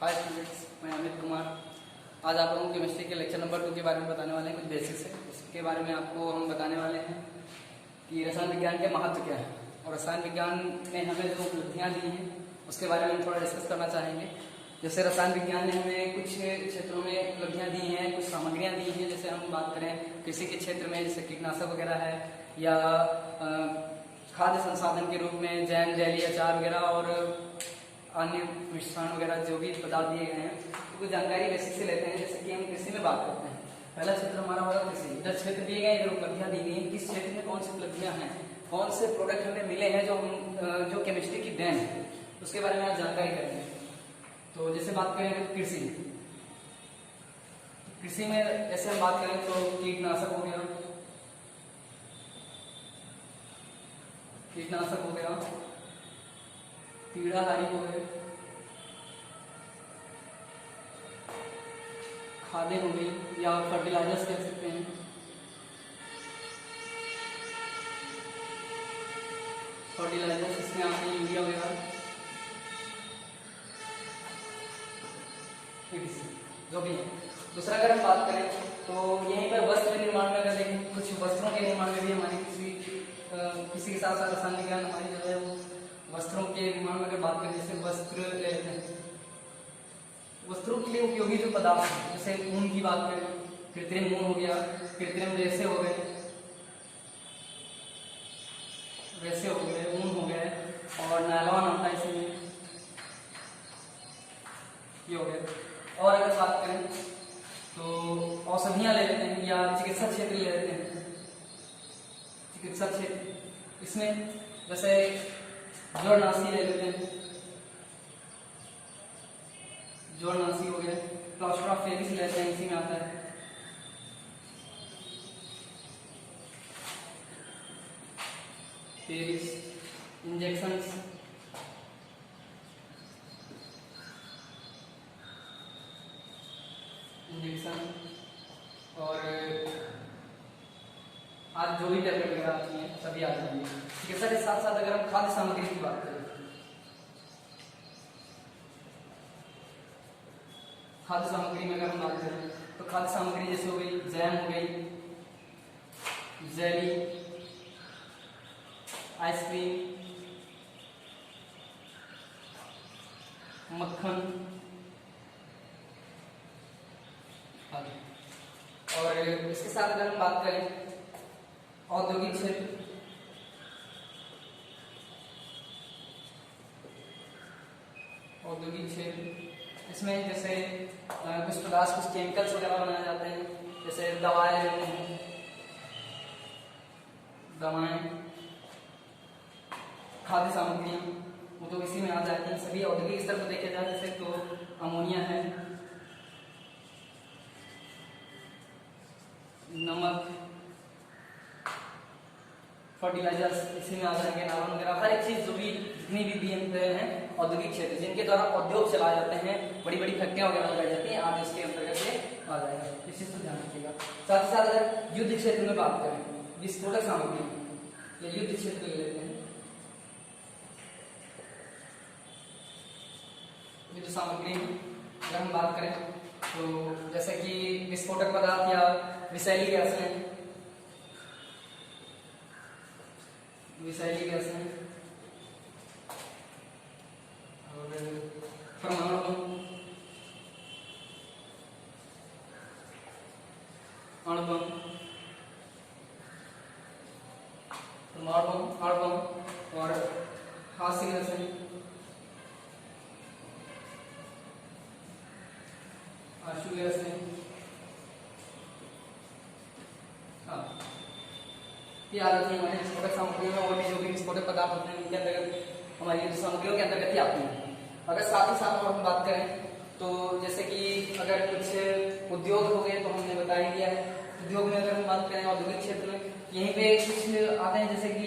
Hi students, मैं अमित कुमार। आज आप लोगों को केमिस्ट्री के लेक्चर नंबर 2 के बारे में बताने वाले हैं। कुछ बेसिक्स है, इसके बारे में आपको हम बताने वाले हैं कि रसायन विज्ञान के महत्व क्या है और रसायन विज्ञान ने हमें जो उपलब्धियाँ दी हैं उसके बारे में हम थोड़ा डिस्कस करना चाहेंगे। जैसे रसायन विज्ञान ने हमें कुछ क्षेत्रों में उपलब्धियाँ दी हैं, कुछ सामग्रियाँ दी हैं। जैसे हम बात करें कृषि के क्षेत्र में, जैसे कीटनाशक वगैरह है, या खाद्य संसाधन के रूप में जैम, जेली, अचार वगैरह और अन्य मिश्रण वगैरह जो भी पदार्थ दिए गए हैं, तो कुछ जानकारी बेसिक से लेते हैं। जैसे कि हम कृषि में बात करते हैं, पहला क्षेत्र हमारा होगा कृषि। इधर क्षेत्र दिए गए, इधर उपलब्धियां दी गई हैं। किस क्षेत्र में कौन सी उपलब्धियां हैं, कौन से प्रोडक्ट हमें मिले हैं जो केमिस्ट्री की देन है, उसके बारे में आप जानकारी करेंगे। तो जैसे बात करें कृषि, कृषि में जैसे हम बात करें तो कीटनाशक हो गया, कीड़ाहारी हो गए, खादें हो गई या फर्टिलाइजर्स कह सकते हैं, फर्टिलाइजर्स इसमें आते हैं यूरिया वगैरह, जो भी है। दूसरा अगर हम बात करें तो यहीं पर वस्त्र निर्माण में अगर देखें, कुछ वस्त्रों के निर्माण में भी हमारी किसी के साथ साथ रसायन विज्ञान हमारी जो है वो वस्त्रों के निर्माण में अगर बात करें, जैसे वस्त्र ले लेते हैं, वस्त्रों के लिए उपयोगी जो पदार्थ हैं, जैसे ऊन की बात करें, कृत्रिम ऊन हो गया, कृत्रिम रेशे हो गए, ऊन हो गए, और नायलॉन आता है इसमें, ये हो गया। और अगर बात करें तो औषधियां ले लेते हैं या चिकित्सा क्षेत्र ले लेते हैं। चिकित्सा क्षेत्र, इसमें जैसे जड़नाशी ले लेते हैं, जड़नाशी हो गया, प्लास्टर ऑफ पेरिस लेते हैं, इसी में आता है। पेरिस, इंजेक्शंस, और आज जो भी टैबलेट वगैरह आती हैं सभी आ जाएंगे। चिकित्सा के साथ साथ अगर हम खाद्य सामग्री की बात करें, खाद्य सामग्री में अगर हम बात करें तो खाद्य सामग्री जैसे हो गई जैम हो गई, जेली, आइसक्रीम, मक्खन आदि। और इसके साथ अगर हम बात करें औद्योगिक क्षेत्र, इसमें जैसे कुछ पदार्थ, कुछ केमिकल्स वगैरह बनाए जाते हैं, जैसे दवाएं, खाद्य सामग्रियां, वो तो इसी में आ जाती हैं। सभी औद्योगिक स्तर पर देखे जाए जैसे तो अमोनिया है, नमक, फर्टिलाइजर्स इसी में आ जाएंगे, नायलॉन वगैरह, हर एक चीज जो भी जितनी भी दिए हैं औद्योगिक क्षेत्र, जिनके द्वारा उद्योग चलाए जाते हैं, बड़ी बड़ी फैक्ट्रियां वगैरह लगाई जाती हैं, आज इसके अंतर्गत ये आ जाएगा। इस चीज को ध्यान रखिएगा। साथ ही साथ अगर युद्ध क्षेत्र में बात करें, विस्फोटक सामग्री या युद्ध क्षेत्र ले लेते हैं, युद्ध सामग्री अगर हम बात करें तो जैसे कि विस्फोटक पदार्थ या विषैली गैसें, और परमाणु बम, अणु बम, और हास्य गैसें, आशु गैसें। ये आ जाती है हमारे विस्फोटक सामग्रियों में, और भी जो भी विस्फोटक पदार्थ होते हैं उनके अंतर्गत हमारी युद्ध सामग्रियों के अंतर्गत ही आती हैं। अगर साथ ही साथ और हम बात करें तो जैसे कि अगर कुछ उद्योग हो गए तो हमने बता ही दिया है। उद्योग में अगर हम बात करें औद्योगिक क्षेत्र में, यहीं पे कुछ आते हैं जैसे कि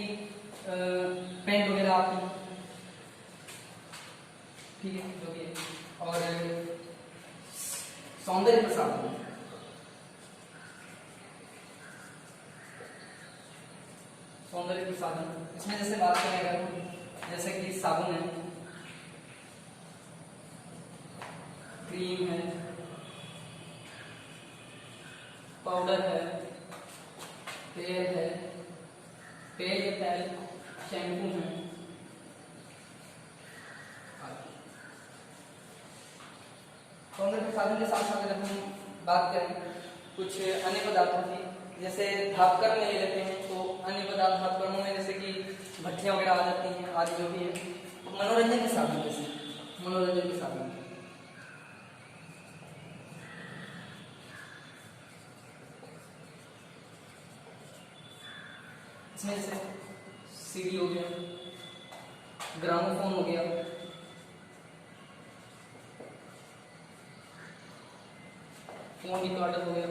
पेंट वगैरह आती है, ठीक है, जो भी है। और सौंदर्य प्रसाधन, सौंदर्य प्रसाधन, इसमें जैसे बात करें अगर, जैसे कि साबुन है, क्रीम है, पाउडर है, तेल है, तेल शैम्पू है। सौंदर्य प्रसाधन के साथ साथ अगर हम बात करें कुछ अन्य पदार्थों की, जैसे धापकर्म में ले लेते हैं तो अन्य पदार्थ धापकर्मों में जैसे कि भट्टियां वगैरह आ जाती हैं आदि जो भी है। मनोरंजन के साधन, जैसे मनोरंजन के साधन इसमें जैसे सीडी हो गया, ग्रामोफोन हो गया, फोन रिकॉर्डर हो गया,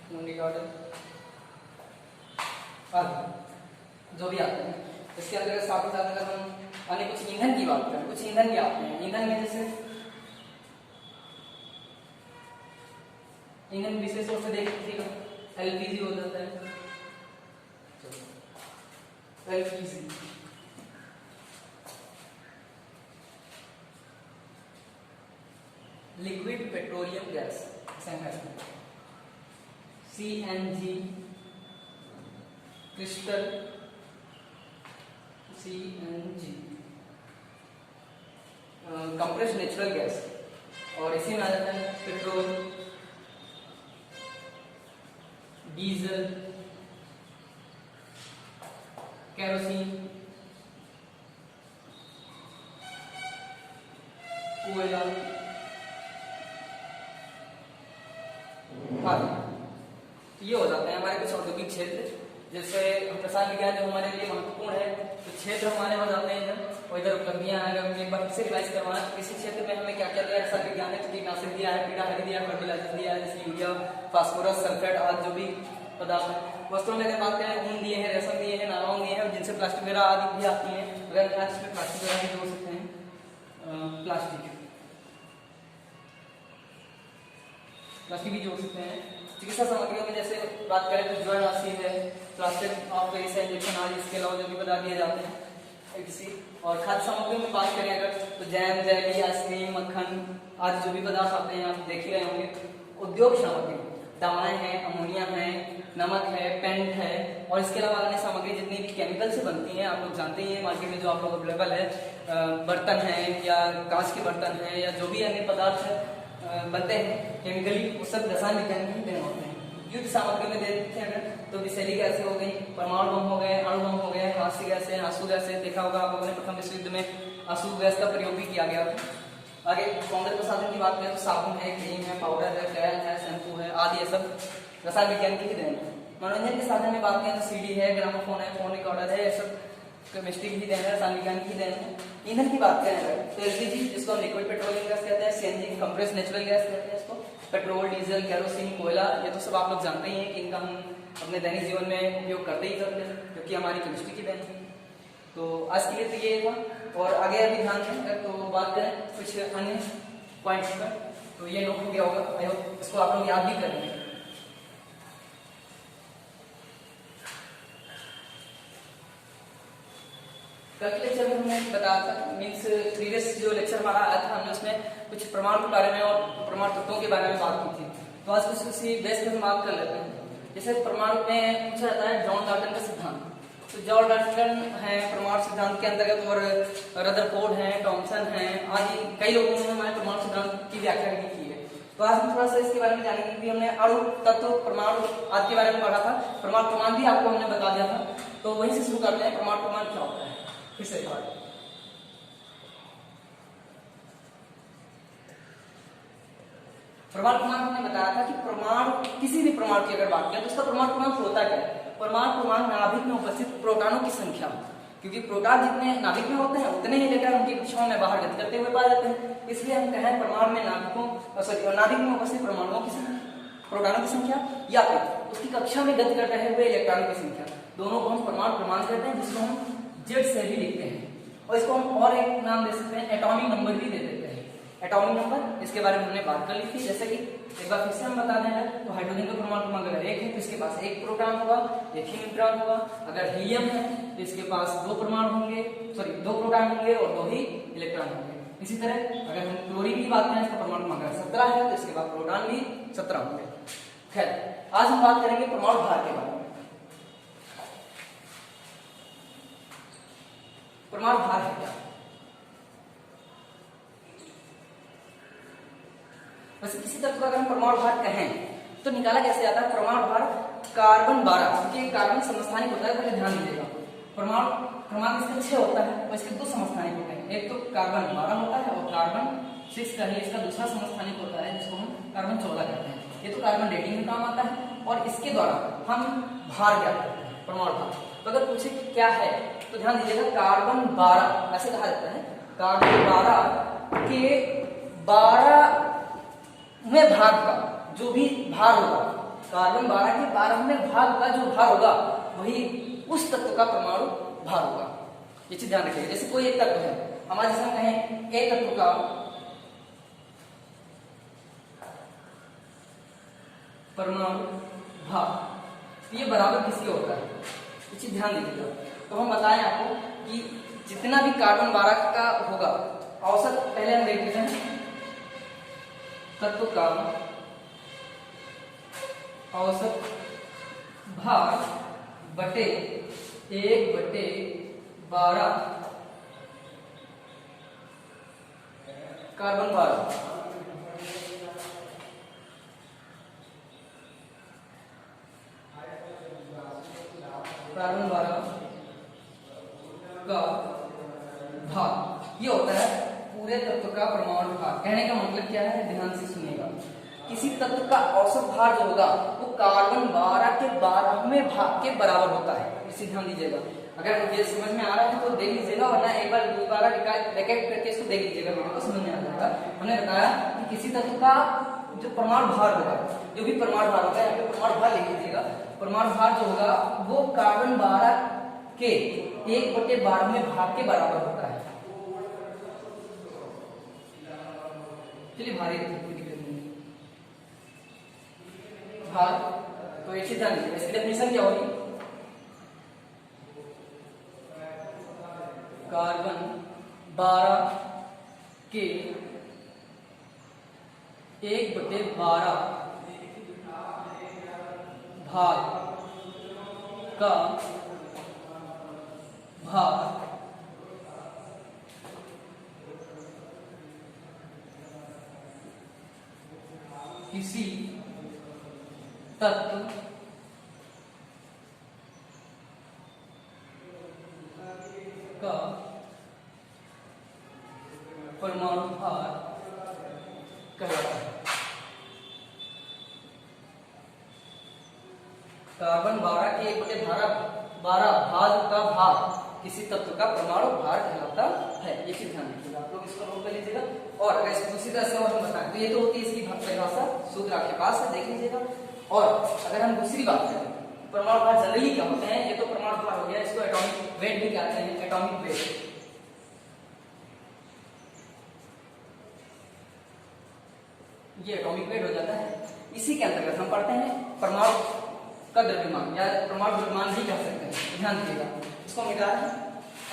फोन रिकॉर्डर आदि जो भी आते हैं। इसके अंदर साथ ही साथ अगर हम अन्य कुछ ईंधन की बात करें, कुछ ईंधन भी आते हैं। ईंधन में जैसे ईंधन विशेष रूप से देखिएगा एलपीजी हो जाता है, LPG liquid petroleum gas, CNG, crystal CNG, compressed natural gas, और इसी में आ जाता है पेट्रोल, डीजल, केरोसिन, कोयला आदि। ये हो जाते हैं हमारे कुछ औद्योगिक क्षेत्र। जैसे रसायन विज्ञान जो हमारे लिए महत्वपूर्ण है, तो क्षेत्र हमारे हो जाते हैं इधर, और इधर उपलब्धियां हैं। अगर एक बार फिर से रिवाइज करवाना तो किसी क्षेत्र में हमें क्या क्या दिया है, रसायन विज्ञान ने कीटनाशक दिया है, कीटनाशक दिया है, फर्टिलाइजर दिया है, जैसे यूरिया, फास्फोरस, सल्फेट आदि जो भी पदार्थ है। वस्तुओं में अगर बात करें, ऊन दिए हैं, रेशम दिए हैं, नायलॉन दिए हैं, जिनसे प्लास्टिक वगैरह आदि भी आती है। अगर इसमें प्लास्टिक वगैरह भी जोड़ सकते हैं, प्लास्टिक भी जोड़ सकते हैं। चिकित्सा सामग्रियों में जैसे बात करें तो ज्वरनाशी है, प्लास्टिक ऑफ इंजेक्शन आदि, इसके अलावा जो भी पदार्थ दिए जाते हैं किसी। और खाद्य सामग्रियों में बात करें अगर तो जैम, जेली, आइसक्रीम, मक्खन आदि जो भी पदार्थ आते हैं आप देख ही रहे होंगे। उद्योग सामग्री, दवाएं हैं, अमोनिया है, नमक है, पेंट है, और इसके अलावा अन्य सामग्री जितनी भी केमिकल से बनती हैं, आप लोग जानते ही हैं मार्केट में जो आप लोग अवेलेबल है, बर्तन हैं या कांच के बर्तन हैं या जो भी अन्य पदार्थ बनते हैं केमिकली, वो सब रसायन विज्ञान के ही देन होते हैं। युद्ध सामग्री में देखते हैं अगर तो विषैली गैसें हो गई, परमाणु बम हो गए, अणु बम हो गए, हास्य गैसें, आंसू गैसें। देखा होगा आप लोगों ने प्रथम विश्व युद्ध में आंसू गैस का प्रयोग भी किया गया था। आगे सौंदर्य प्रसाधन की बात करें तो साबुन है, क्रीम है, पाउडर है, तेल है, शैम्पू है आदि, ये सब रसायन विज्ञान की ही देन है। मनोरंजन के साधन में बात करें तो सीडी है, ग्रामोफोन है, फोन रिकॉर्डर है, ये सब केमिस्ट्री की ही देन है, रसायन विज्ञान की देन है। ईंधन की बात करें तो एलपीजी, जिसको हम लिक्विड पेट्रोलियम गैस कहते हैं, सीएनजी कंप्रेस्ड नेचुरल गैस कहते हैं इसको, पेट्रोल, डीजल, केरोसिन, कोयला, ये तो सब आप लोग जानते ही हैं कि इनका हम अपने दैनिक जीवन में उपयोग करते ही करते हैं, क्योंकि हमारी केमिस्ट्री की देन है। तो आज के लिए तो ये था, और आगे अभी ध्यान दें तो बात करें कुछ अन्य पॉइंट्स पर, तो ये नोट हो गया होगा, आई होप इसको आप लोग याद भी करेंगे। कल के लेक्चर में हमने बताया था, मीन्स प्रीवियस जो लेक्चर हमारा आया था, हमने उसमें कुछ प्रमाण के बारे में और प्रमाण तत्वों के बारे में बात की थी। तो आज कुछ उसी बेस पर हम बात कर लेते हैं। जैसे प्रमाण में पूछा जाता है जॉन डाल्टन का सिद्धांत, तो जॉन डाल्टन है प्रमाण सिद्धांत के अंतर्गत, और रदरफोर्ड है, टॉमसन है आदि कई लोगों ने हमारे प्रमाण सिद्धांत की व्याख्या की है। तो आज हम थोड़ा सा इसके बारे में जानेंगे, क्योंकि हमने अणु, तत्व, प्रमाण आदि के बारे में पढ़ा था। प्रमाण भी आपको हमने बता दिया था, तो वहीं से शुरू करते हैं। प्रमाण क्या होता है, फिर से प्रमाण हमने बताया था कि प्रमाण, किसी भी प्रमाण की अगर बात करें तो उसका प्रमाण होता क्या है। प्रमाण नाभिक में उपस्थित प्रोटॉनों की संख्या, क्योंकि प्रोटॉन जितने नाभिक में होते हैं उतने ही इलेक्ट्रॉन उनकी कक्षाओं में बाहर गति करते हुए पाए जाते हैं। इसलिए हम कहें प्रमाण में नाभिक में उपस्थित परमाणुओं की संख्या, प्रोटॉनों की संख्या, या फिर उसकी कक्षा में गति करते हुए इलेक्ट्रॉनों की संख्या, दोनों को हम प्रमाण कहते हैं, जिसको हम जेड से भी लिखते हैं। और इसको हम और एक नाम दे सकते हैं, एटॉमिक नंबर भी दे देते हैं। एटॉमिक नंबर इसके बारे में हमने बात कर ली थी। जैसे कि एक बार फिर से हम बता दें, तो हाइड्रोजन का परमाणु क्रमांक अगर 1 है तो इसके पास 1 प्रोटॉन होगा, 1 ही न्यूट्रॉन होगा। अगर हीलियम है तो इसके पास 2 परमाणु होंगे, सॉरी 2 प्रोटॉन होंगे और 2 ही इलेक्ट्रॉन होंगे। इसी तरह अगर हम क्लोरीन की बात करें, इसका परमाणु क्रमांक 17 है तो इसके पास प्रोटॉन भी 17 होंगे। खैर, आज हम बात करेंगे परमाणु भार के बारे में। परमाणु भार है क्या? वैसे किसी तत्व का अगर हम परमाणु भार कहें तो निकाला कैसे जाता है? परमाणु भार कार्बन 12, क्योंकि कार्बन समस्थानिक होता है, पहले ध्यान दीजिएगा। परमाणु क्रमांक इसका 6 होता है और इसके 2 समस्थानिक होते हैं, एक तो कार्बन 12 होता है और कार्बन 6 का ही इसका दूसरा समस्थानिक होता है जिसको हम कार्बन 14 कहते हैं। ये तो कार्बन डेटिंग में काम आता है और इसके द्वारा हम भार ज्ञात करते हैं, परमाणु भार। तो अगर पूछे कि क्या है तो ध्यान दीजिएगा, कार्बन 12 ऐसे कहा जाता है, कार्बन 12 के 12वें भाग का जो भी भार होगा, कार्बन 12 के 12वें भाग का जो भार होगा वही उस तत्व का परमाणु भार होगा। ये चीज ध्यान रखिएगा। जैसे कोई एक तत्व है, हमारे जैसे कहें ए तत्व का परमाणु भार, ये बराबर किसके होता है? ये चीज ध्यान दीजिएगा। तो हम बताएं आपको कि जितना भी कार्बन 12 का होगा औसत, पहले हम देख लेते हैं तत्व का औसत भार बटे 1/12 कार्बन 12। कार्बन 12 का भार ये होता है पूरे तत्व का परमाणु भार। कहने का मतलब क्या है, ध्यान से सुनिएगा। किसी तत्व का औसत भार जो होगा वो कार्बन 12 के 12वें भाग के बराबर होता है, इसे ध्यान दीजिएगा। अगर ये समझ में आ रहा है तो देख लीजिएगा, वरना एक बार दोबारा रिकैप करके इसको देख लीजिएगा, वीडियो को समझ में आ जाएगा। हमने बताया कि किसी तत्व का जो परमाणु भार होगा, जो भी परमाणु भार होगा, यहाँ पे परमाणु भार लिख लीजिएगा। परमाणु भार जो होगा वो कार्बन 12 के 1/12वें भाग के बराबर होता है। चलिए भारी भार, तो एक चीज ध्यान दीजिए, इसकी डेफिनेशन क्या होगी? कार्बन 12 के 1/12 भाग का भार किसी तत्व का परमाणु भार कहलाता है। कार्बन 12 के 1/12 भाग का भार किसी तत्व का परमाणु भार कहलाता है। ये चीज ध्यान रखिएगा, आप लोग इसको नोट कर लीजिएगा। और अगर इसको दूसरी तरह से और हम बताएं तो ये तो होती है इसकी परिभाषा, सूत्र आपके पास है, देख लीजिएगा। और अगर हम दूसरी बात करें, परमाणु भार जनरली क्या होते हैं, ये तो परमाणु भार हो गया, इसको एटॉमिक वेट भी कहते हैं, एटॉमिक वेट। ये एटॉमिक वेट हो जाता है। इसी के अंतर्गत हम पढ़ते हैं परमाणु का द्रव्यमान या परमाणु द्रव्यमान भी कह सकते हैं। ध्यान दीजिएगा, इसको मिटा है।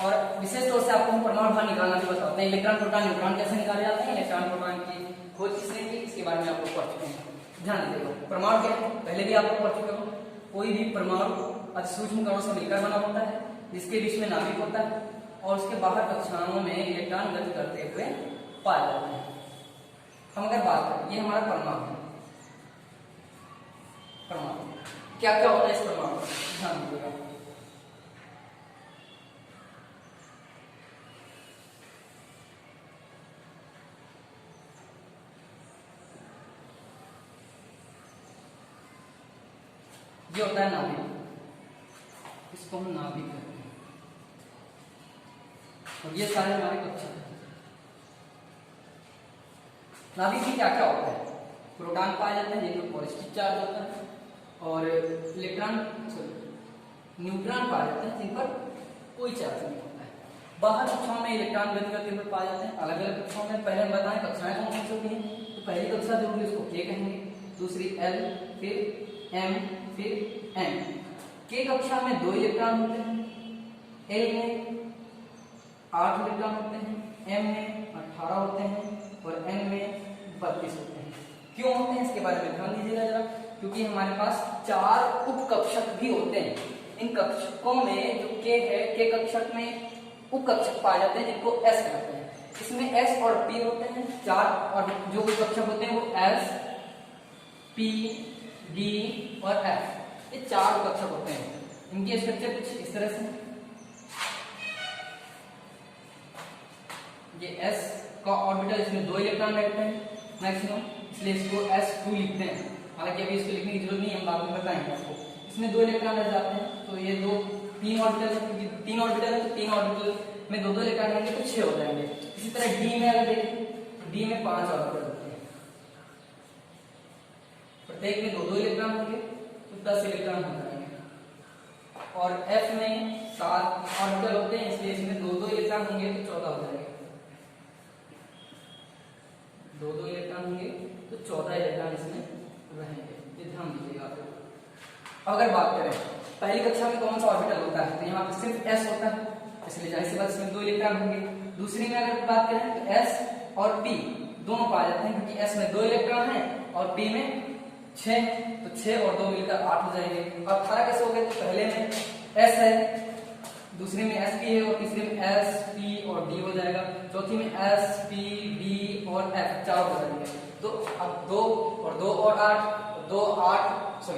और विशेष तौर से आपको हम परमाणु भार निकालना भी बताते हैं। इलेक्ट्रॉन प्रोटॉन न्यूट्रॉन कैसे निकाले जाते हैं, इलेक्ट्रॉन प्रोटॉन की खोज किसने की, इसके बारे में आप लोग पढ़ चुके हैं। ध्यान दीजिएगा, परमाणु क्या है पहले भी आप लोग पढ़ चुके हो। कोई भी परमाणु अति सूक्ष्म कणों से मिलकर बना होता है, जिसके बीच में नाभिक होता है और उसके बाहर कक्षाओं में इलेक्ट्रॉन गति करते हुए पाए जाते हैं। हम अगर बात करें, ये हमारा परमाणु है। परमाणु क्या क्या होता है इस परमाणु, ध्यान दीजिएगा। ये होता है नाभिक, इसको हम नाभिक कहते हैं। और ये सारे हमारे कक्षा हैं। नाभिक में क्या क्या होता है, प्रोटॉन पाए जाते हैं जिनमें पॉजिटिव चार्ज होता है, और इलेक्ट्रॉन न्यूट्रॉन पाए जाते हैं जिन पर कोई चार्ज नहीं होता है। बाहर कक्षाओं में इलेक्ट्रॉन गति करते हुए पाए जाते हैं अलग अलग कक्षाओं में। पहले हम बताएं कक्षाएं कौन कौन सी होती हैं। तो पहली कक्षा जो होगी उसको के कहेंगे, दूसरी एल, फिर एम, फिर एन। के कक्षा में 2 इलेक्ट्रॉन होते हैं, एल में 8 इलेक्ट्रॉन होते हैं, एम में 18 होते हैं और एन में 32 होते हैं। क्यों होते हैं इसके बारे में ध्यान दीजिएगा जरा, क्योंकि हमारे पास 4 उपकक्षक भी होते हैं। इन कक्षकों में जो के है, के कक्षक में उपकक्षक पाए जाते हैं जिनको एस कहते हैं। इसमें एस और पी होते हैं 4, और जो उपकक्षक होते हैं वो एस, पी, डी और एफ, ये 4 उपकक्षक होते हैं। इनकी स्ट्रक्चर कुछ इस तरह से, ये एस का ऑर्बिटल, इसमें 2 इलेक्ट्रॉन रहते हैं मैक्सिमम, इसलिए इसको S2 लिखते हैं। हालांकि अभी इसको लिखने की जरूरत नहीं है, हम बाद में बताएंगे आपको। इसमें 2 इलेक्ट्रॉन रह जाते हैं, तो ये 3 ऑर्बिटल है, क्योंकि 3 ऑर्बिटल है तो 3 ऑर्बिटल में 2 इलेक्ट्रॉन रहेंगे तो 6 हो जाएंगे। इसी तरह डी में अगर देखें तो डी में 5 ऑर्बिटल होते हैं, प्रत्येक में 2 इलेक्ट्रॉन होंगे तो 10 इलेक्ट्रॉन हो जाएंगे। और एफ में 7 ऑर्बिटल होते हैं, इसलिए इसमें 2 इलेक्ट्रॉन होंगे तो 14 हो जाएंगे। 2 इलेक्ट्रॉन होंगे तो 14 इलेक्ट्रॉन इसमें रहेंगे, ये ध्यान दीजिएगा। अगर बात करें पहली कक्षा में कौन सा ऑर्बिटल होता है, तो यहाँ पे सिर्फ एस होता है, इसलिए जाहिर सी बात इसमें 2 इलेक्ट्रॉन होंगे। दूसरी में अगर बात करें तो एस और पी दोनों पाए जाते हैं, क्योंकि एस में 2 इलेक्ट्रॉन है और पी में 6, तो 6 और 2 मिलकर 8 हो जाएंगे। अब 18 कैसे हो गए, तो पहले में एस है, दूसरे में एस पी है और तीसरे में एस पी और डी हो जाएगा, चौथी में एस पी डी और एफ 4 हो जाएंगे। तो अब 2 और 2 और 8, 2 और 6,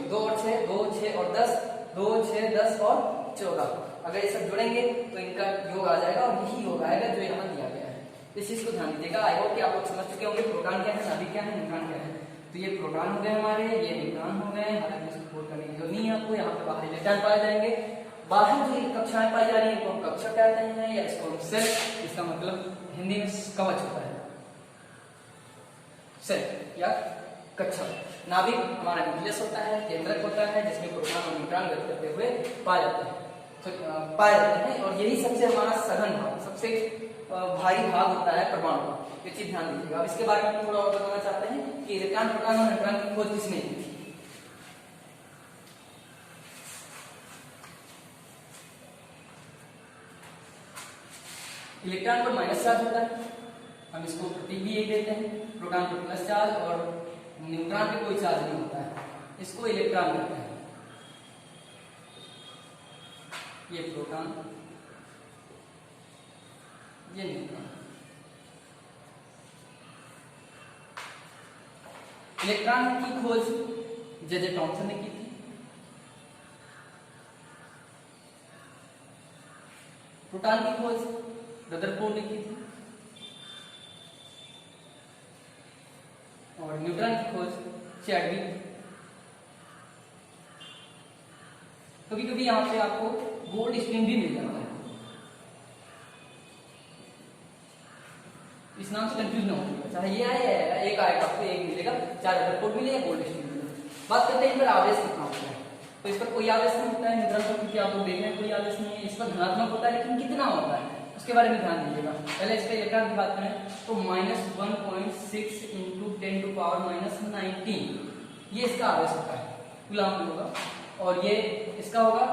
2, 6 और 10, 2, 6, 10 और 14। अगर ये सब जुड़ेंगे तो इनका योग आ जाएगा और यही योग आएगा जो यहाँ दिया गया है। इस चीज को ध्यान दीजिएगा। आई होप कि आप लोग समझ चुके होंगे प्रोटॉन क्या है, नाभिक क्या है, न्यूट्रॉन क्या है। तो ये प्रोटॉन हो गए हमारे, ये न्यूट्रॉन हो गए। हालांकि इसको खोल करने की जरूरत नहीं है आपको, यहाँ पे बाहर इलेक्ट्रॉन पाए जाएंगे। बाहर जो कक्षाएं पाई जा रही है इनको हम कक्षक कहते हैं, या इसको हम सेल, इसका मतलब हिंदी में कवच होता है, सेल या कक्षक। नाभिक हमारा न्यूक्लियस होता है, केंद्रक होता है, जिसमें प्रोटॉन और न्यूट्रॉन गति करते हुए पाए जाते हैं, और यही सबसे हमारा सघन भाग, सबसे भारी भाग होता है परमाणु का। ये चीज ध्यान दीजिएगा। अब इसके बारे में थोड़ा और बताना चाहते हैं कि इलेक्ट्रॉन, प्रोटॉन और न्यूट्रॉन की खोज किसने की थी। इलेक्ट्रॉन पर माइनस चार्ज होता है, हम इसको प्रतीक भी यही देते हैं। प्रोटॉन पर प्लस चार्ज और न्यूट्रॉन पे कोई चार्ज नहीं होता है, इसको इलेक्ट्रॉन कहते हैं। ये प्रोटॉन, ये न्यूट्रॉन। इलेक्ट्रॉन की खोज जे थॉमसन ने की थी। प्रोटॉन की खोज रदरफोर्ड ने की थी और न्यूट्रॉन की खोज चैडविक। कभी कभी यहाँ पे आपको गोल्ड स्ट्रिंग भी मिल जाता है, इस नाम से कंफ्यूज ना हो, चाहे ये आए या एक आएगा, आपको एक मिलेगा, चाहे रदरफोर्ड मिलेगा, गोल्ड स्ट्रिंग मिलेगा। बात करते हैं इन पर आवेश कितना होता है। तो इस पर कोई आवेश नहीं होता है, न्यूट्रॉन पर, क्योंकि आप लोग देख रहे हैं कोई आवेश नहीं है। इस पर धनात्मक होता है, लेकिन कितना होता है उसके बारे में ध्यान दीजिएगा। पहले इसके इलेक्ट्रॉन की बात करें तो -1.6 × 10⁻⁻19 ये इसका आवेश होता है, कूलम्ब में होगा। और ये इसका होगा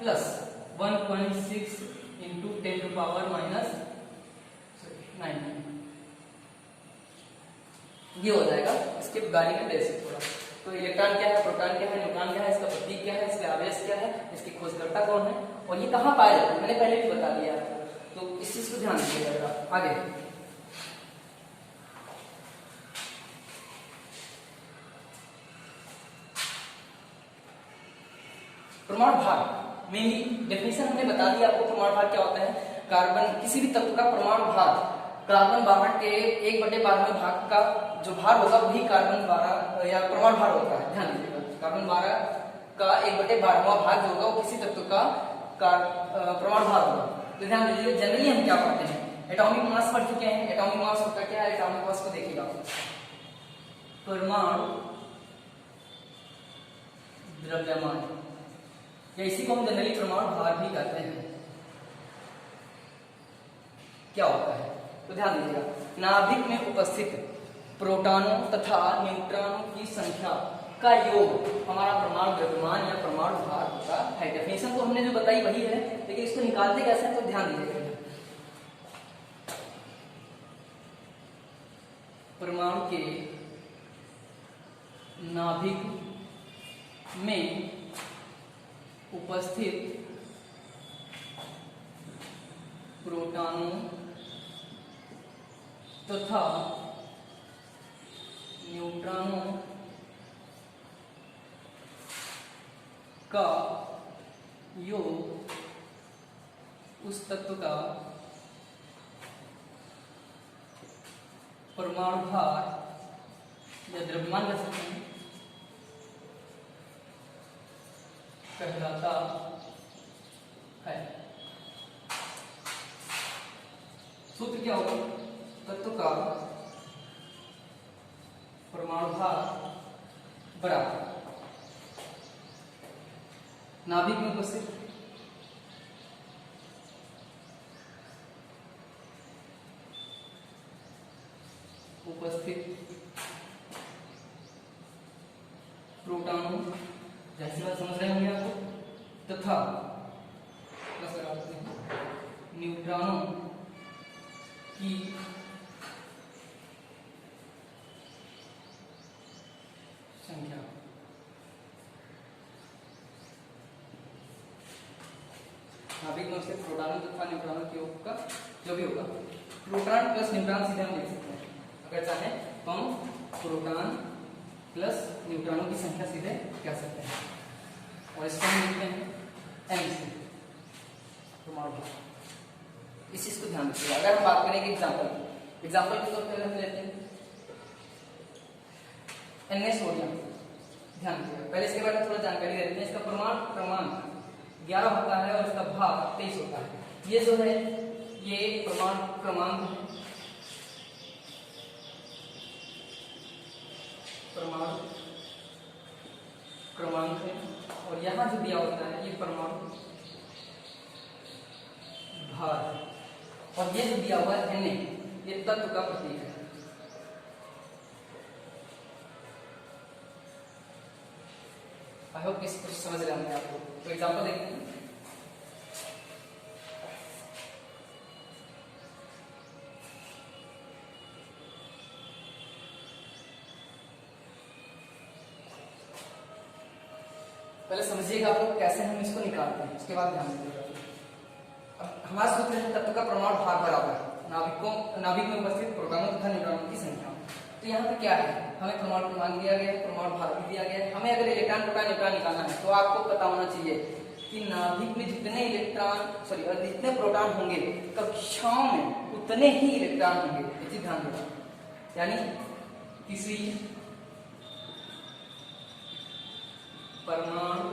+1.6 × 10⁻⁻19 ये हो जाएगा इसके बारे में बेसिक थोड़ा। तो इलेक्ट्रॉन क्या है, प्रोटॉन क्या है, न्यूट्रॉन क्या है, इसका प्रतीक क्या है, इसका आवेश क्या है, इसकी खोजकर्ता कौन है और ये कहाँ पाया जाता है, मैंने पहले भी बता दिया। तो इस चीज को ध्यान दीजिएगा। आगे परमाणु भार, मेनली डेफिनेशन हमने बता दिया आपको। परमाणु भार क्या होता है, कार्बन, किसी भी तत्व का परमाणु भार कार्बन 12 के 1/12 भाग का जो भार होगा वही कार्बन 12 या परमाणु भार होता है। ध्यान दीजिएगा, कार्बन 12 का 1/12वां भाग जो होगा वो किसी तत्व का परमाणु भार होगा। तो ध्यान दीजिए, जनरली हम क्या पढ़ते हैं, एटॉमिक मास पढ़ चुके हैं। एटॉमिक मास होता क्या है, एटॉमिक मास को देखिएगा, परमाणु द्रव्यमान, या इसी को हम जनरली परमाणु भार भी कहते हैं। क्या होता है। तो ध्यान दीजिएगा, नाभिक में उपस्थित प्रोटॉनों तथा न्यूट्रॉनों की संख्या का योग हमारा परमाणु द्रव्यमान या परमाणु भार होता है। डेफिनेशन तो हमने जो बताई वही है, लेकिन इसको निकालते कैसे हैं तो ध्यान दीजिएगा। परमाणु के नाभिक में उपस्थित प्रोटॉनों तथा न्यूट्रॉनों का योग उस तत्व का परमाणु भार या द्रव्यमान कह सकते हैं कहलाता है। सूत्र क्या होगा, तत्व का परमाणु भार बराबर नाभिक में उपस्थित प्रोटॉनों, जैसी बात समझ रहे होंगे आपको, तथा न्यूट्रॉनों की संख्या। नाभिक में से प्रोटॉनों तथा न्यूट्रॉनों के योग का जो भी होगा, प्रोटॉन प्लस न्यूट्रॉन सीधे हम लिख सकते हैं। अगर चाहे तो हम प्रोटॉन प्लस न्यूट्रॉनों की संख्या सीधे कह सकते हैं, और इसको हम लिखते हैं एन से परमाणु भार। इस चीज को ध्यान रखिएगा। अगर हम बात करेंगे एग्जाम्पल के तौर पर हम लेते हैं Na सोडियम। ध्यान रखिएगा, पहले इसके बारे में थोड़ा जानकारी देते हैं। इसका परमाणु क्रमांक 11 होता है और इसका भार 23 होता है। ये जो है ये परमाणु क्रमांक है, परमाणु क्रमांक है, और यहां जो दिया होता है ये परमाणु भार है, और ये जो दिया हुआ है Na ये तत्व का प्रतीक है। आई होप किस कुछ समझ रहे होंगे आपको। तो एग्जाम्पल देखते हैं। पहले समझिएगा आप लोग कैसे हम इसको निकालते हैं, उसके बाद ध्यान दीजिएगा। हमारा सूत्र है तत्व का परमाणु भार बराबर नाभिक में उपस्थित प्रोटॉनों तथा न्यूट्रॉनों की संख्या। तो यहाँ पे क्या है, हमें परमाणु क्रमांक दिया गया है, परमाणु भार भी दिया गया है। हमें अगर इलेक्ट्रॉन प्रोटॉन न्यूट्रॉन निकालना है तो आपको पता होना चाहिए कि नाभिक में जितने जितने प्रोटॉन होंगे कक्षाओं में उतने ही इलेक्ट्रॉन होंगे। ये चीज ध्यान रखना, यानी किसी परमाणु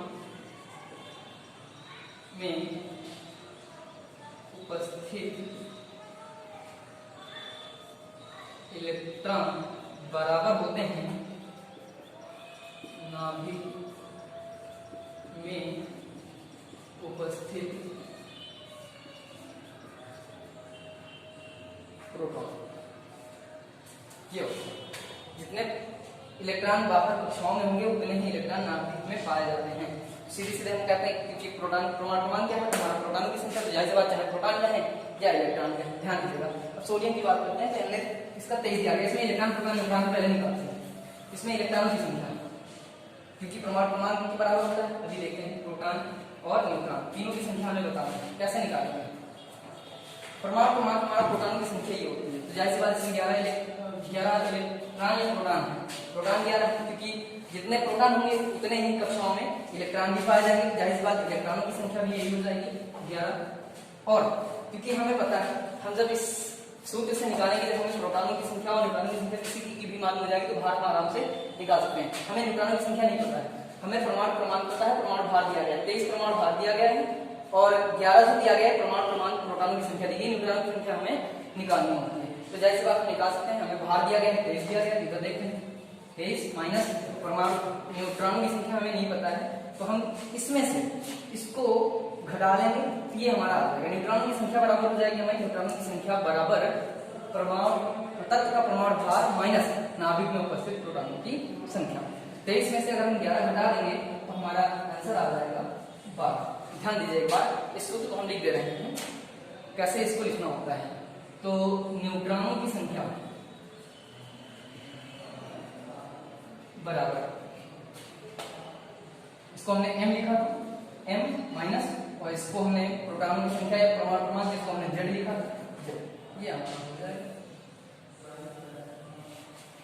में उपस्थित इलेक्ट्रॉन बराबर होते हैं नाभिक में उपस्थित प्रोटॉन। जितने इलेक्ट्रॉन बाहर कक्षाओं में होंगे उतने ही इलेक्ट्रॉन नाभिक में पाए जाते हैं। सीधे सीधे हम कहते हैं क्योंकि प्रोटॉन परमाणु क्रमांक क्या है, हमारा प्रोटॉन की संख्या, तो जाहिर सी बात चाहे प्रोटॉन रहे या इलेक्ट्रॉन रहे। ध्यान दीजिएगा। अब सोडियम की बात करते हैं, तो हमने इसका 23 दिया गया। इसमें इलेक्ट्रॉन प्रोटॉन न्यूट्रॉन पहले निकालते हैं, इसमें इलेक्ट्रॉनों की संख्या क्योंकि परमाणु क्रमांक के बराबर होता है। अभी देखते हैं प्रोटॉन और न्यूट्रॉन तीनों की संख्या हमें बताना है, कैसे निकालेंगे। परमाणु क्रमांक हमारा प्रोटॉन की संख्या ही होती है, तो जाहिर सी बात इसमें 11 इलेक्ट्रॉन या प्रोटॉन है। प्रोटॉन 11 क्योंकि जितने प्रोटॉन होंगे उतने ही कक्षाओं में इलेक्ट्रॉन भी पाए जाएंगे। जाहिर सी बात इलेक्ट्रॉनों की संख्या भी यही हो जाएगी 11। और क्योंकि हमें पता है हम जब इस सूत्र से निकालेंगे, जब हमें प्रोटॉनों की संख्या और न्यूट्रॉनों की संख्या किसी की भी मालूम हो जाएगी तो भार हम आराम से निकाल सकते हैं। हमें न्यूट्रॉनों की संख्या नहीं पता है, हमें परमाणु क्रमांक पता है, परमाणु भार दिया गया है 23 परमाणु भार दिया गया है, और 11 जो दिया गया है परमाणु क्रमांक प्रोटॉनों की संख्या दी गई, न्यूट्रॉनों की संख्या हमें निकालनी होती है। तो जाहिर सी बात हम निकाल सकते हैं। हमें भार दिया गया है 23 दिया गया है, इधर देखते हैं 23 माइनस परमाणु न्यूट्रॉनों की संख्या हमें नहीं पता है, तो हम इसमें से इसको घटा लेंगे, ये हमारा आ जाएगा। न्यूट्रॉनों की संख्या बराबर हो जाएगी हमारी, न्यूट्रॉनों की संख्या बराबर परमाणु तत्व का परमाणु भार माइनस नाभिक में उपस्थित प्रोटॉनों की संख्या। 23 में से अगर हम 11 घटा देंगे तो हमारा आंसर आ जाएगा 12। ध्यान दीजिए एक बार, इसको तो हम लिख दे रहे हैं, कैसे इसको लिखना होता है। तो न्यूट्रॉनों की संख्या बराबर, इसको हमने m लिखा था, m माइनस, और इसको हमने प्रोटॉनों की संख्या या परमाणु क्रमांक, इसको हमने z लिखा z, ये हमारा हो जाएगा,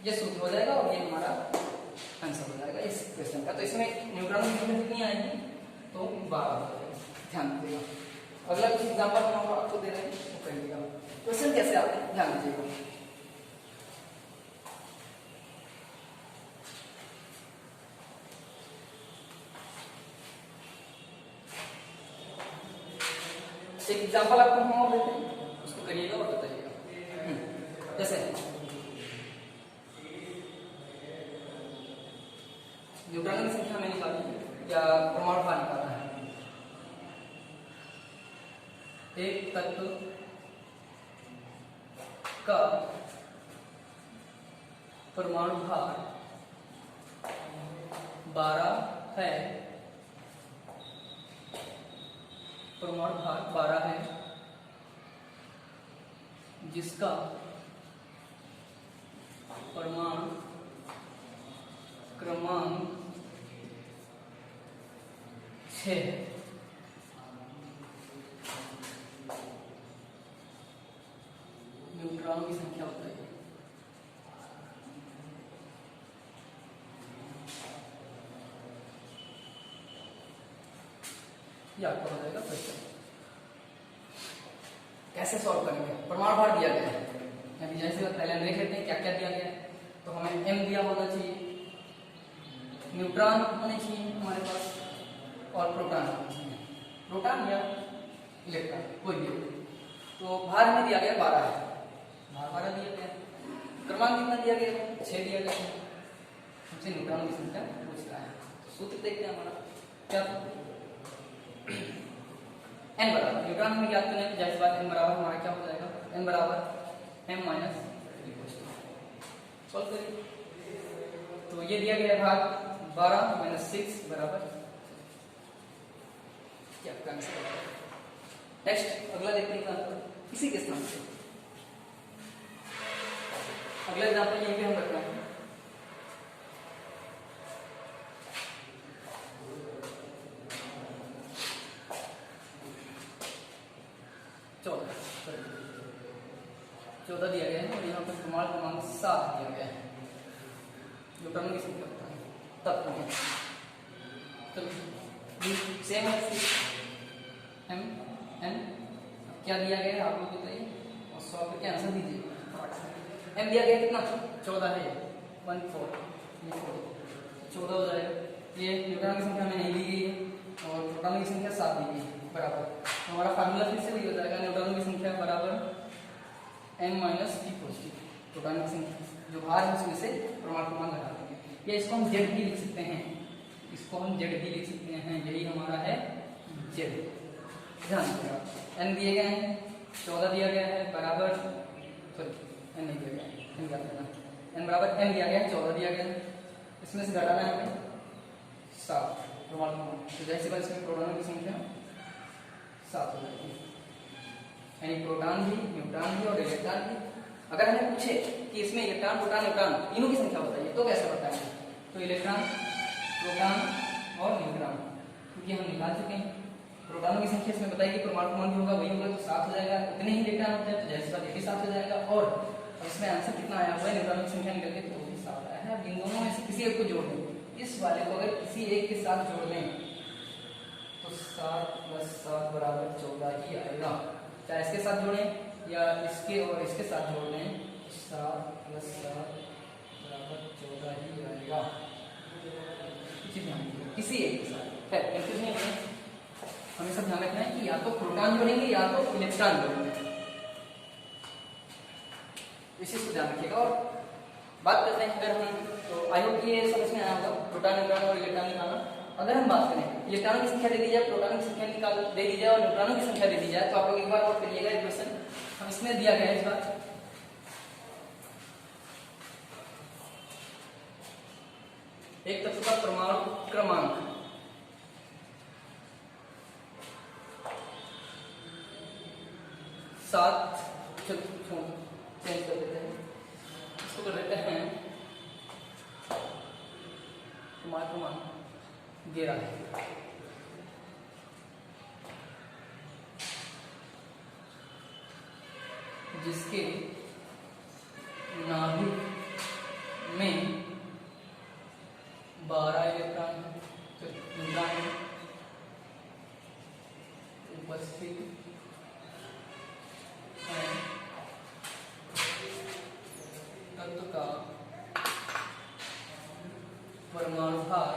ये सूत्र हो जाएगा और ये हमारा आंसर हो जाएगा इस क्वेश्चन का। तो इसमें न्यूट्रॉनों की संख्या कितनी आएगी, तो 12 हो जाएगा। ध्यान दीजिएगा। अगला कुछ एग्जांपल हम आपको दे रहे हैं, वो करिएगा। क्वेश्चन कैसे आते हैं ध्यान दीजिएगा। एक एग्जांपल आपको हम और देते हैं, उसको करिएगा और बताइएगा। जैसे न्यूट्रॉनों की संख्या हमें निकालनी है या परमाणु भार निकालना है। एक तत्व का परमाणु भार 12 है, परमाणु भार 12 है, जिसका परमाणु क्रमांक 6 है। न्यूट्रॉनों की संख्या बताइए। ये आपको हो जाएगा क्वेश्चन। कैसे सॉल्व करेंगे, परमाणु भार दिया गया है, यानी जैसे पहले हम देख लेते हैं क्या क्या दिया गया है। तो हमें m दिया होना चाहिए, न्यूट्रॉन होने चाहिए हमारे पास, और प्रोटॉन होने चाहिए, प्रोटॉन या इलेक्ट्रॉन कोई भी। तो भार हमें दिया गया 12 है, भार 12 दिया गया, क्रमांक कितना दिया गया, 6 दिया गया है, हमसे न्यूट्रॉनों की संख्या पूछ रहा है। सूत्र देखते हैं हमारा क्या, n बराबर, न्यूट्रॉन हमें ज्ञात करना है, जाहिर बात n बराबर हमारा क्या हो जाएगा, n बराबर m माइनस, सॉल्व करिए। तो ये दिया गया है भाग 12 माइनस 6 बराबर क्या आपका आंसर है। नेक्स्ट अगला देखते हैं इसी के स्थान पे अगला एग्जांपल यहीं पे हम रखना है। चौदह दिया गया है और यहाँ पर परमाणु क्रमांक 7 दिया गया है। न्यूट्रॉनों की संख्या बताएं तत्व में, तो सेम है m n क्या दिया गया है आप लोग बताइए और सॉल्व करके आंसर दीजिए। m दिया गया कितना, 14 है, 14 हो जाएगा। ये न्यूट्रॉन की संख्या में नहीं दी गई है और प्रोटॉन की संख्या 7 दी गई है बराबर। तो हमारा फार्मूला फिर से वही हो जाएगा, न्यूट्रॉन की संख्या बराबर n minus p positive, proton की संख्या जो भार है उसमें से परमाणु क्रमांक घटा देंगे। या इसको हम z भी लिख सकते हैं, इसको हम z भी लिख सकते हैं, यही हमारा है z। ध्यान रखिएगा n दिए गए हैं, 14 दिया गया है बराबर, सॉरी n नहीं दिया गया है, n याद रखना, n बराबर n दिया गया है, 14 दिया गया है, इसमें से घटाना है हमें 7 परमाणु क्रमांक। तो जैसे बात इसमें प्रोटॉनों की संख्या 7 हो जाएगी, यानी प्रोटॉन भी, न्यूट्रॉन भी और इलेक्ट्रॉन भी। अगर हमें पूछे कि इसमें इलेक्ट्रॉन, प्रोटॉन, न्यूट्रॉन तीनों की संख्या बताइए तो कैसे बताएंगे, तो इलेक्ट्रॉन, प्रोटॉन और न्यूट्रॉन, क्योंकि हम निकाल चुके हैं। प्रोटॉनों की संख्या इसमें बताइए, परमाणु क्रमांक होगा वही होगा तो 7 हो जाएगा, इतने ही इलेक्ट्रॉन होते हैं तो जैसे बात ये भी 7 हो जाएगा। और इसमें आंसर कितना आया हुआ है, न्यूट्रॉनों की संख्या निकल के तो भी 7 आया है। अब इन दोनों में से किसी एक को जोड़ दें, इस वाले को अगर किसी एक के साथ जोड़ दें तो 7 + 7 बराबर 14 ही आएगा। चाहे इसके साथ जोड़ें या इसके और इसके साथ जोड़ दें, 7 + 7 बराबर 14 ही आएगा। किसी एक के साथ है, कंफ्यूज नहीं होना, हमेशा ध्यान रखना है कि या तो प्रोटॉन जोड़ेंगे या तो इलेक्ट्रॉन जोड़ेंगे, इसी को ध्यान रखिएगा। और बात करते हैं अगर हम, तो आई होप ये समझ में आया होगा प्रोटॉन, न्यूट्रॉन और इलेक्ट्रॉन निकालना। अगर हम बात करें इलेक्ट्रॉनों की संख्या दे दी जाए, प्रोटॉनों की संख्या निकाल दे दी जाए और न्यूट्रॉनों की संख्या दे दी जाए, तो आप लोग एक बार और करिएगा इक्वेशन। हम इसमें दिया गया है इस बार एक तत्व का परमाणु क्रमांक सात, चेंज कर देते हैं, इसको कर देते हैं परमाणु क्रमांक 11, जिसके नाभिक में 12 इलेक्ट्रॉन उपस्थित है। तत्व का परमाणु भार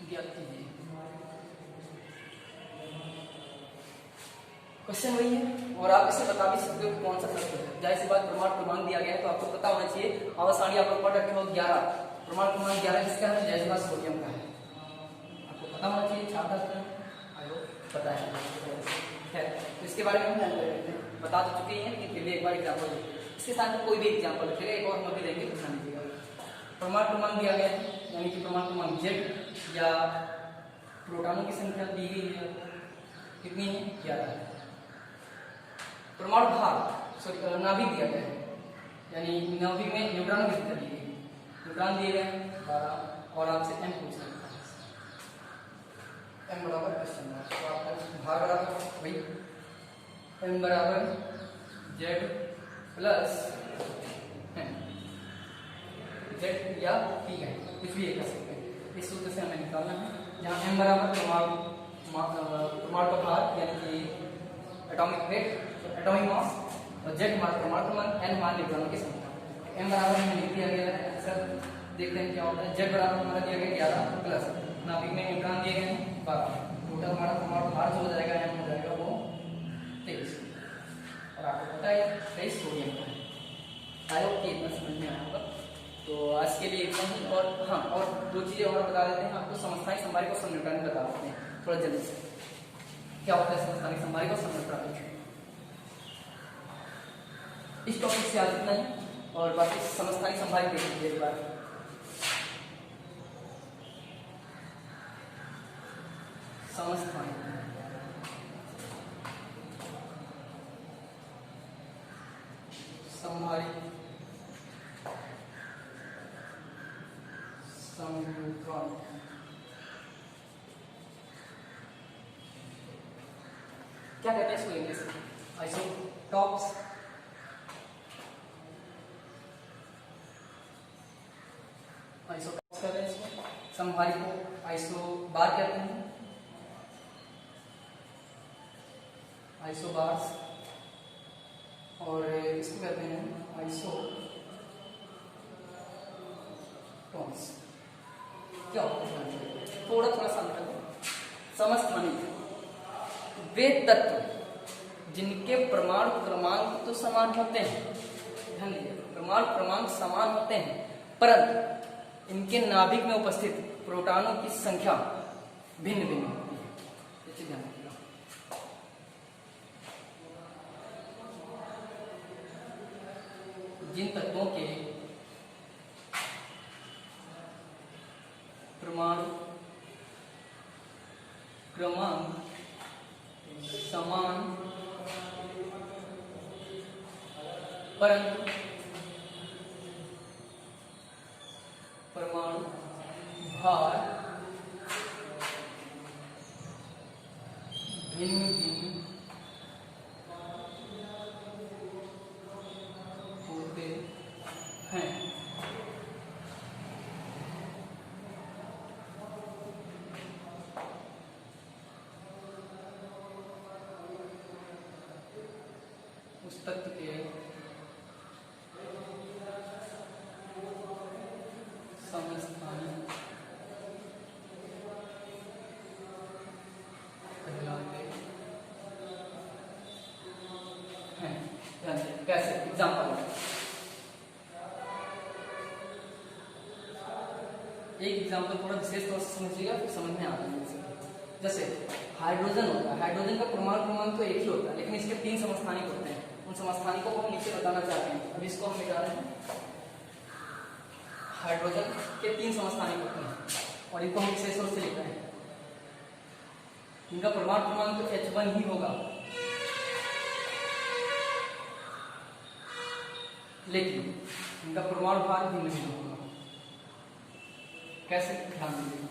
ज्ञात कीजिए। क्वेश्चन वही है और आप इसे बता भी सकते हो कौन सा तत्व है। जाहिर सी बात परमाणु क्रमांक दिया गया है तो आपको पता होना चाहिए। आवासानी आप लोग पढ़ रखे हो 11, परमाणु क्रमांक 11 किसका है? जाहिर सी बात सोडियम का है, आपको पता होना चाहिए। छात्र पता है तो इसके बारे में हम बता तो चुके हैं, लेकिन फिर भी एक बार एग्जाम्पल इसके साथ में कोई भी एग्जाम्पल फिर एक और हम अभी देंगे, ध्यान दीजिएगा। परमाणु क्रमांक दिया गया है यानी कि परमाणु क्रमांक Z या प्रोटॉनों की संख्या दी गई है, कितनी है? 11। परमाणु भार सॉरी नाभिक दिया गया है यानी नाभिक में न्यूट्रॉनों की संख्या दी गई, न्यूट्रॉन दिए गए 12 और आपसे m पूछना है। m बराबर क्वेश्चन मार्क, तो आपका भार बराबर भाई m बराबर Z प्लस Z या P है, कुछ भी कर सकते हैं। इस सूत्र से हमें निकालना है जहाँ m बराबर परमाणु का भार यानी कि एटॉमिक वेट एटॉमिक मास और Z हमारा परमाणु क्रमांक, n हमारे न्यूट्रॉनों की संख्या। m बराबर हमें लिख दिया गया है, अक्सर देखते हैं क्या होता है। Z बराबर हमारा दिया गया 11 प्लस नाभिक में न्यूट्रॉन दिए गए 12, टोटल हमारा परमाणु भार जो हो जाएगा m हो जाएगा वो 23 और आपको पता है 23 सोडियम का है। आई होप कि इतना समझ में आया होगा। तो आज के लिए इतना ही। और हाँ, और दो चीजें और बता देते हैं आपको। समस्थानिक संभारिक और समन्वितानिक बता देते हैं थोड़ा जल्दी से। क्या होता है समस्थानिक संभारिक और समन्वितानिक? इस टॉपिक से आज इतना ही और बाकी समस्थानिक संभारिक देख लीजिए एक बार। समस्थानिक संभारिक समन्वितानिक क्या कहते हैं इसको इंग्लिश में? आइसोटॉप्स, आइसोटॉप्स कहते हैं इसको। संभारिक को आइसोबार कहते हैं, आइसोबार्स, और इसको कहते हैं आइसोटॉन्स। क्या होता है? थोड़ा थोड़ा समझ लो। समस्थानिक वे तत्व जिनके परमाणु क्रमांक तो समान होते हैं, ध्यान दीजिए, परमाणु क्रमांक समान होते हैं, परंतु इनके नाभिक में उपस्थित प्रोटॉनों की संख्या भिन्न भिन्न होती है। इसे ध्यान रखिएगा। जिन तत्वों के परमाणु क्रमांक समान परंतु परमाणु भार भिन्न भिन्न होते हैं, उस तत्व के समस्थानिक कहलाते हैं। कैसे? एग्जाम्पल एग्जाम्पल थोड़ा विशेष तौर से समझिएगा फिर समझ में आता है। जैसे हाइड्रोजन होता है, हाइड्रोजन का परमाणु क्रमांक तो एक ही होता है लेकिन इसके 3 समस्थानिक होते हैं। उन समस्थानिकों को हम नीचे बताना चाहते हैं। अब इसको हम मिटा रहे हैं। हाइड्रोजन के 3 समस्थानिक होते हैं और इनको हम विशेष रूप से लिख रहे हैं। इनका परमाणु क्रमांक तो H1 ही होगा, लेकिन इनका परमाणु भार भिन्न भिन्न होगा। कैसे, ध्यान दीजिएगा।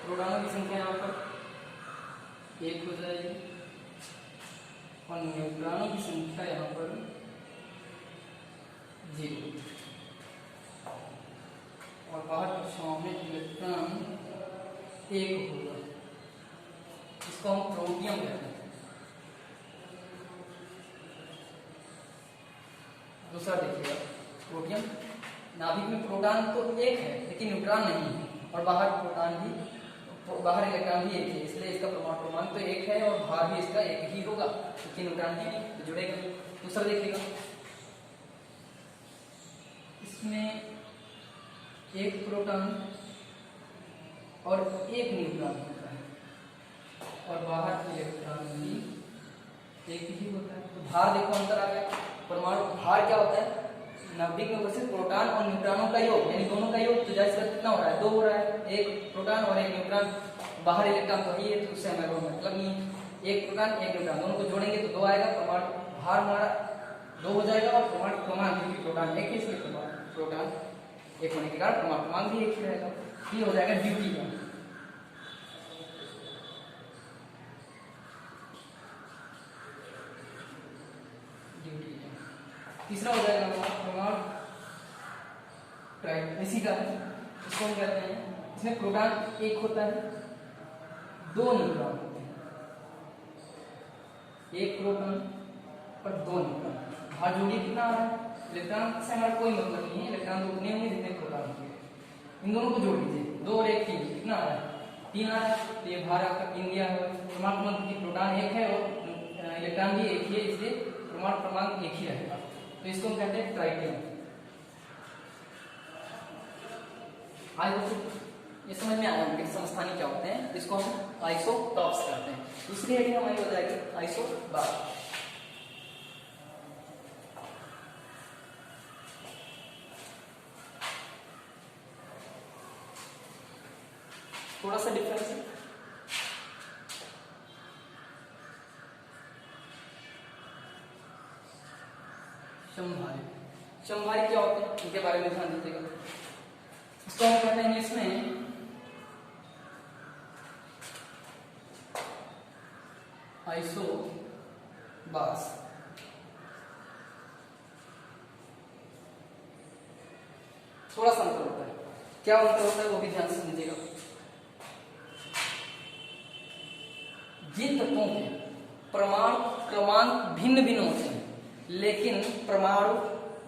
प्रोटॉनों की संख्या यहाँ पर 1 हो जाएगी और न्यूट्रॉनों की संख्या यहाँ पर 0 और बाहर कक्षाओं में इलेक्ट्रॉन 1 होगा। इसको हम प्रोटियम कहते हैं। दूसरा देखिएगा, प्रोटियम नाभिक में प्रोटॉन तो 1 है लेकिन न्यूट्रॉन नहीं है और बाहर बाहर इलेक्ट्रॉन भी 1 है, इसलिए इसका परमाणु क्रमांक तो 1 है और भार भी इसका 1 ही होगा क्योंकि न्यूट्रॉन ही नहीं तो जुड़ेगा। दूसरा देखिएगा, इसमें 1 प्रोटॉन और 1 न्यूट्रॉन होता है और बाहर इलेक्ट्रॉन भी 1 ही होता है। तो भार देखो अंतर आ गया। परमाणु भार क्या होता है, नाभिक में उपस्थित प्रोटॉन और न्यूट्रॉनों का योग यानी दोनों का योग। तो जैसे कितना हो रहा है, 2 हो रहा है, 1 प्रोटॉन और 1 न्यूट्रॉन। बाहर इलेक्ट्रॉन तो ही है तो उससे हमें मतलब नहीं, 1 प्रोटॉन 1 न्यूट्रॉन दोनों को जोड़ेंगे तो 2 आएगा। परमाणु भार हमारा 2 हो जाएगा और परमाणु क्रमांक क्योंकि प्रोटॉन 1 है इसलिए प्रोटॉन 1 होने के कारण परमाणु क्रमांक भी 1 ही रहेगा। ये हो जाएगा ड्यूटी। तीसरा हो जाएगा हमारा परमाणु ट्राइड, इसी का है, इसको हम कहते हैं। इसमें प्रोटॉन 1 होता है, 2 न्यूट्रॉन होते हैं। 1 प्रोटॉन और 2 न्यूट्रॉन। भार जोड़िए कितना आ रहा है, इलेक्ट्रॉन से हमारा कोई मतलब नहीं है, इलेक्ट्रॉन तो उतने होंगे जितने प्रोटॉन होंगे। इन दोनों को जोड़ दीजिए, 2 और 1 3, कितना आ रहा है 3 आ रहा है। तो ये भार आपका 3 दिया है। परमाणु क्रमांक की प्रोटॉन 1 है और इलेक्ट्रॉन भी 1 ही है, इसलिए परमाणु क्रमांक 1 ही रहेगा। तो इसको हम कहते हैं ट्राइटियम। आज दोस्तों ये समझ में आया होगा कि समस्थानिक क्या होते हैं। इसको हम आइसोटॉप्स कहते हैं। दूसरी हेडिंग हमारी हो जाएगी आइसोबार। थोड़ा सा डिफरेंस है। समभारिक, समभारिक क्या होते हैं इनके बारे में ध्यान दीजिएगा। इसको हम कहते हैं इंग्लिश में आइसोबार्स। थोड़ा सा अंतर होता है, क्या अंतर होता है वो भी ध्यान से समझिएगा। जिन तत्वों के परमाणु क्रमांक भिन्न भिन्न होते हैं लेकिन परमाणु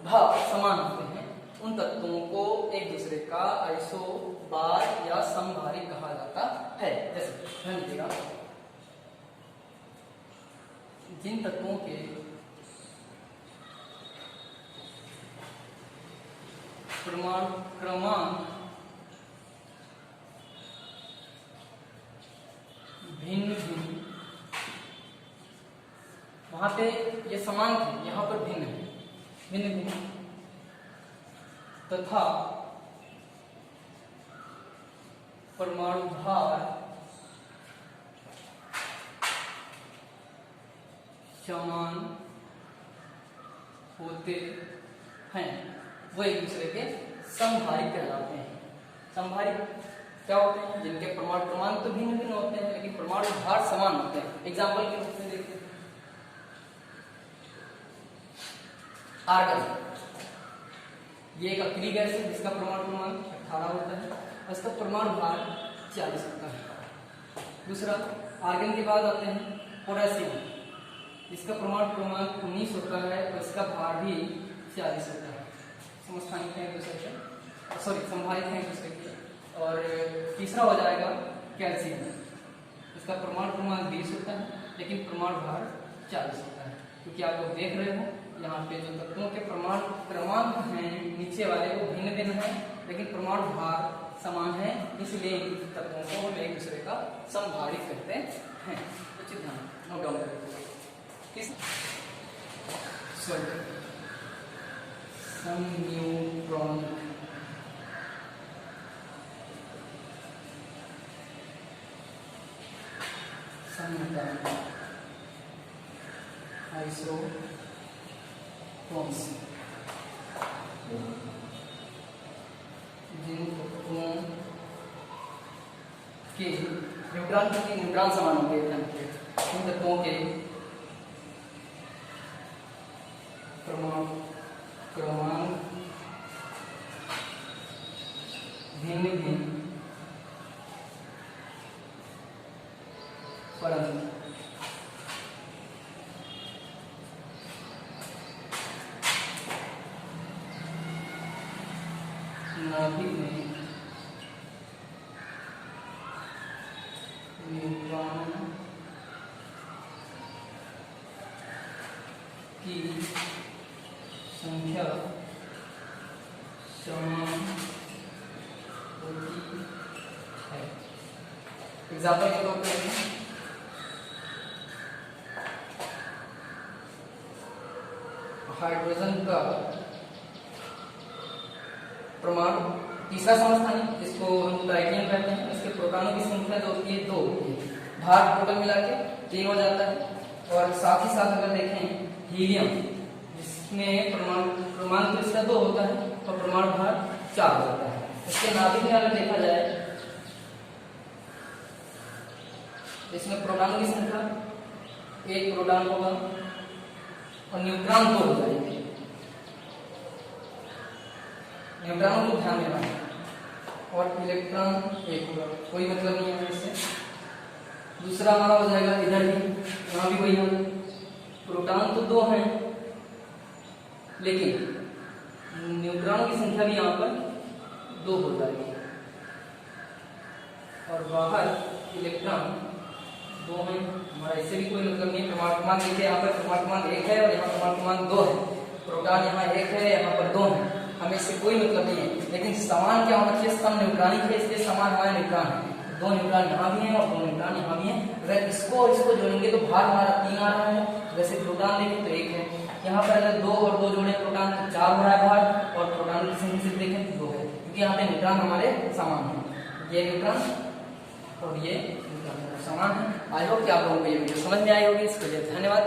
भार समान होते हैं, उन तत्वों को एक दूसरे का आइसोबार या समभारिक कहा जाता है। जैसे ध्यान दीजिएगा, जिन तत्वों के परमाणु क्रमांक भिन्न भिन्न, वहां पे ये समान थे, यहां पर भिन्न है, भिन्न भिन्न, तथा परमाणु भार समान होते हैं, वो एक दूसरे के समभारिक कहलाते हैं। समभारिक क्या होते हैं, जिनके परमाणु क्रमांक तो भिन्न भिन्न होते हैं लेकिन परमाणु भार समान होते हैं। एग्जाम्पल के रूप में देखिए, आर्गन, ये एक अक्रिय गैस है जिसका परमाणु क्रमांक 18 होता है और इसका परमाणु भार 40 होता है। दूसरा, आर्गन के बाद आते हैं पोटेशियम, इसका परमाणु क्रमांक 19 होता है और इसका भार भी 40 होता है। समस्थानिक है एक दूसरे के, सॉरी समभारिक है एक दूसरे के। और तीसरा हो जाएगा कैल्शियम, इसका परमाणु क्रमांक 20 होता है लेकिन परमाणु भार 40 होता है, क्योंकि आप लोग देख रहे हो यहाँ पे जो तत्वों के परमाणु क्रमांक हैं नीचे वाले वो भिन्न भिन्न है, लेकिन परमाणु भार समान है, इसलिए इन तत्वों को हम एक दूसरे का समभारित करते हैं। उचित ध्यान नोट डाउन करें। समन्यूट्रॉनिक आइसोटोन्स जिन तत्वों के न्यूट्रॉन समान होंगे, इन तत्वों के क्रमांक भिन्न भिन्न परंतु नाभिक में न्यूट्रॉन की संख्या समान होती है। एग्जाम्पल के तौर पर हाइड्रोजन का परमाणु तीसरा समस्थानिक, जिसको हम ट्राइटियम कहते हैं, इसके प्रोटॉनों की संख्या जो होती है 2 होती है, भार टोटल मिला के 3 हो जाता है। और साथ ही साथ अगर देखें हीलियम, जिसमें क्रमांक तो इसका 2 होता है और परमाणु भार 4 होता है। इसके नाभिक में अगर देखा जाए, इसमें प्रोटॉनों की संख्या 1 प्रोटॉन होगा और न्यूट्रॉन 2 हो जाएंगे। न्यूट्रॉन को ध्यान देना है और इलेक्ट्रॉन 1 होगा, कोई मतलब नहीं है इससे। दूसरा हमारा हो जाएगा इधर भी, यहाँ भी वही है, प्रोटॉन तो 2 हैं लेकिन न्यूट्रॉनों की संख्या भी यहाँ पर 2 हो जाएगी और बाहर इलेक्ट्रॉन 2 हैं। हमारा इससे भी कोई मतलब नहीं है। परमाणु क्रमांक देखिए, यहाँ पर परमाणु क्रमांक 1 है और यहाँ परमाणु क्रमांक 2 है। प्रोटॉन यहाँ 1 है, यहाँ पर 2 है, हमें इससे कोई मतलब नहीं है। लेकिन समान क्या होना चाहिए, सम न्यूट्रॉनिक है, इसलिए समान हमारे न्यूट्रॉन है। 2 न्यूट्रॉन यहाँ भी हैं और 2 न्यूट्रॉन यहाँ भी हैं। अगर इसको और इसको जोड़ेंगे तो भार हमारा 3 आ रहा है। वैसे प्रोटॉन देखें तो 1 है, यहाँ पर अगर 2 और 2 जोड़े प्रोटॉन तो 4 हो रहा है भार, और प्रोटॉन की संख्या से देखें तो 2 है, क्योंकि यहाँ पे न्यूट्रॉन हमारे समान है। ये न्यूट्रॉन और ये न्यूट्रॉन समान है। आई होप कि आप लोगों को ये वीडियो समझ में आई होगी। इसके लिए धन्यवाद।